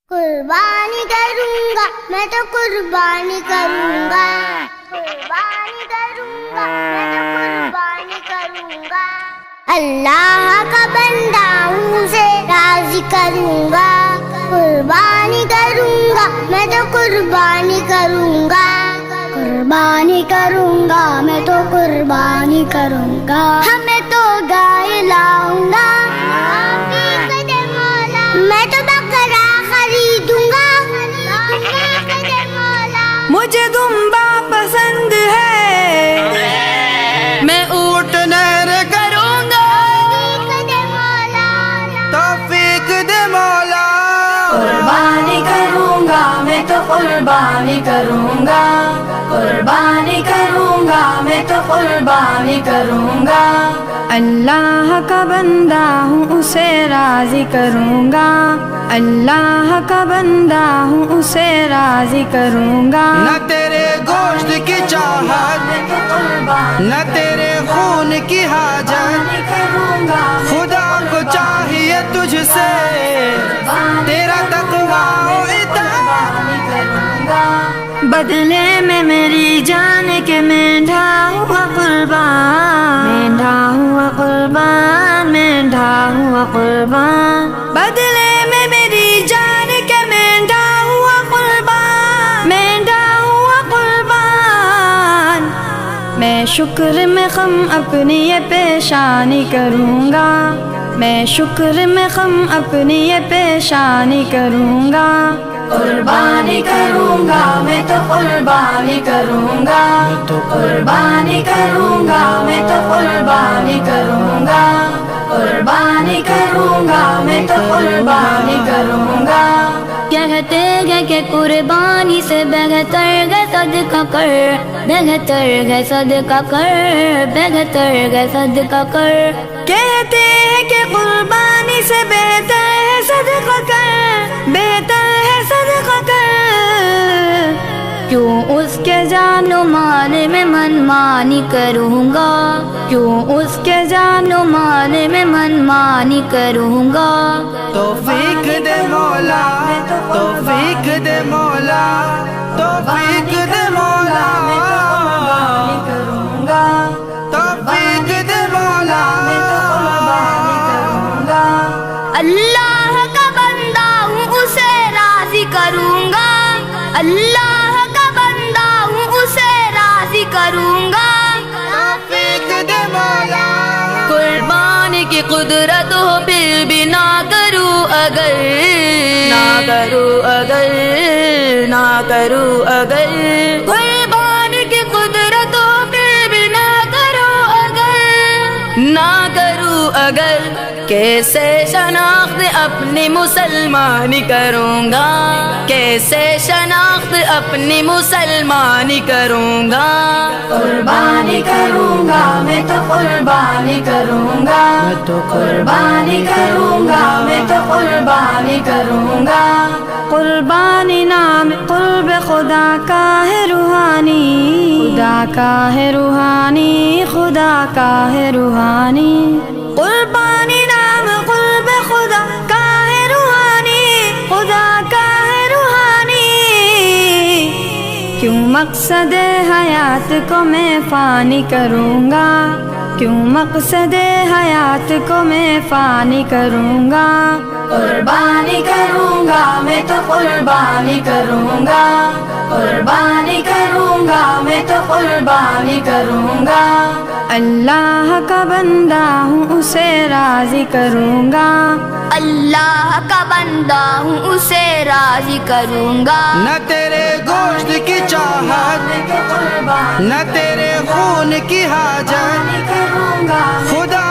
قربانی کروں گا میں تو قربانی کروں گا، قربانی کروں گا میں تو قربانی کروں گا، اللہ کا بندہ ہوں اسے راضی کروں گا، قربانی کروں گا میں تو قربانی کروں گا، قربانی کروں گا میں تو قربانی کروں گا، ہمیں تو گائے لاؤں گا، میں تو بکرا خریدوں گا، مجھے دمبا پسند ہے، میں اونٹ نہر کروں گا، توفیق دے مولا، قربانی کروں گا میں تو قربانی کروں گا، قربانی کروں گا میں تو قربانی کروں گا، اللہ کا بندہ ہوں اسے راضی کروں گا، اللہ کا بندہ ہوں اسے راضی کروں گا، نہ تیرے گوشت کی چاہت نہ تیرے خون کی حاجت، خدا کو چاہیے تجھ سے تیرا تقویٰ و اطاعت، بدلے میں میری جان کے مینڈھا ہوا قربان، مینڈھا ہوا قربان، مینڈھا ہوا قربان، بدلے میں میری جان کے مینڈھا ہوا قربان، مینڈھا ہوا قربان، میں شکر میں خم اپنی یہ پیشانی کروں گا، میں شکر میں خم اپنی یہ پیشانی کروں گا، قربانی کروں گا میں تو قربانی کروں گا، قربانی کروں گا میں تو قربانی کروں گا، قربانی کروں گا میں تو قربانی کروں گا، کہتے ہیں کہ قربانی سے بہتر ہے صدقہ کر، بہتر ہے صدقہ کر، بہتر ہے صدقہ کر، کہتے ہیں کہ قربانی سے بہتر ہے صدقہ کر، بہتر ہے صدقہ کر، کیوں اس کے جان و مال میں منمانی کروں گا، کیوں اس کے جان و مال میں منمانی کروں گا، توفیق دے مولا، توفیق دے مولا، توفیق دے مولا، توفیق دے مولا، اللہ کا بندہ ہوں اسے راضی کروں گا، اللہ کا بندہ ہوں اسے راضی کروں گا، توفیق دے مولا، قربانی کی قدرت ہو پھر بھی نہ کروں اگر، نہ کروں اگر، نہ کروں اگر، قربانی کی قدرت ہو پھر بھی نہ کروں اگر، نہ کروں اگر، کیسے شناخت اپنی مسلمانی کروں گا، کیسے شناخت اپنی مسلمانی کروں گا، قربانی کروں گا میں تو قربانی کروں گا، قربانی کروں گا میں تو قربانی کروں گا، قربانی نام قرب خدا کا ہے روحانی، خدا کا ہے روحانی، خدا کا ہے روحانی، قربانی نام قرب خدا کا ہے روحانی، خدا کا ہے روحانی، کیوں مقصد حیات کو میں فانی کروں گا، کیوں مقصد حیات کو میں فانی کروں گا، قربانی کروں گا میں تو قربانی کروں گا، قربانی کروں گا میں تو قربانی کروں گا، اللہ کا بندہ ہوں اسے راضی کروں گا، اللہ کا بندہ ہوں اسے راضی کروں گا، نہ تیرے گوشت کی چاہت نہ تیرے خون کی حاجت، خدا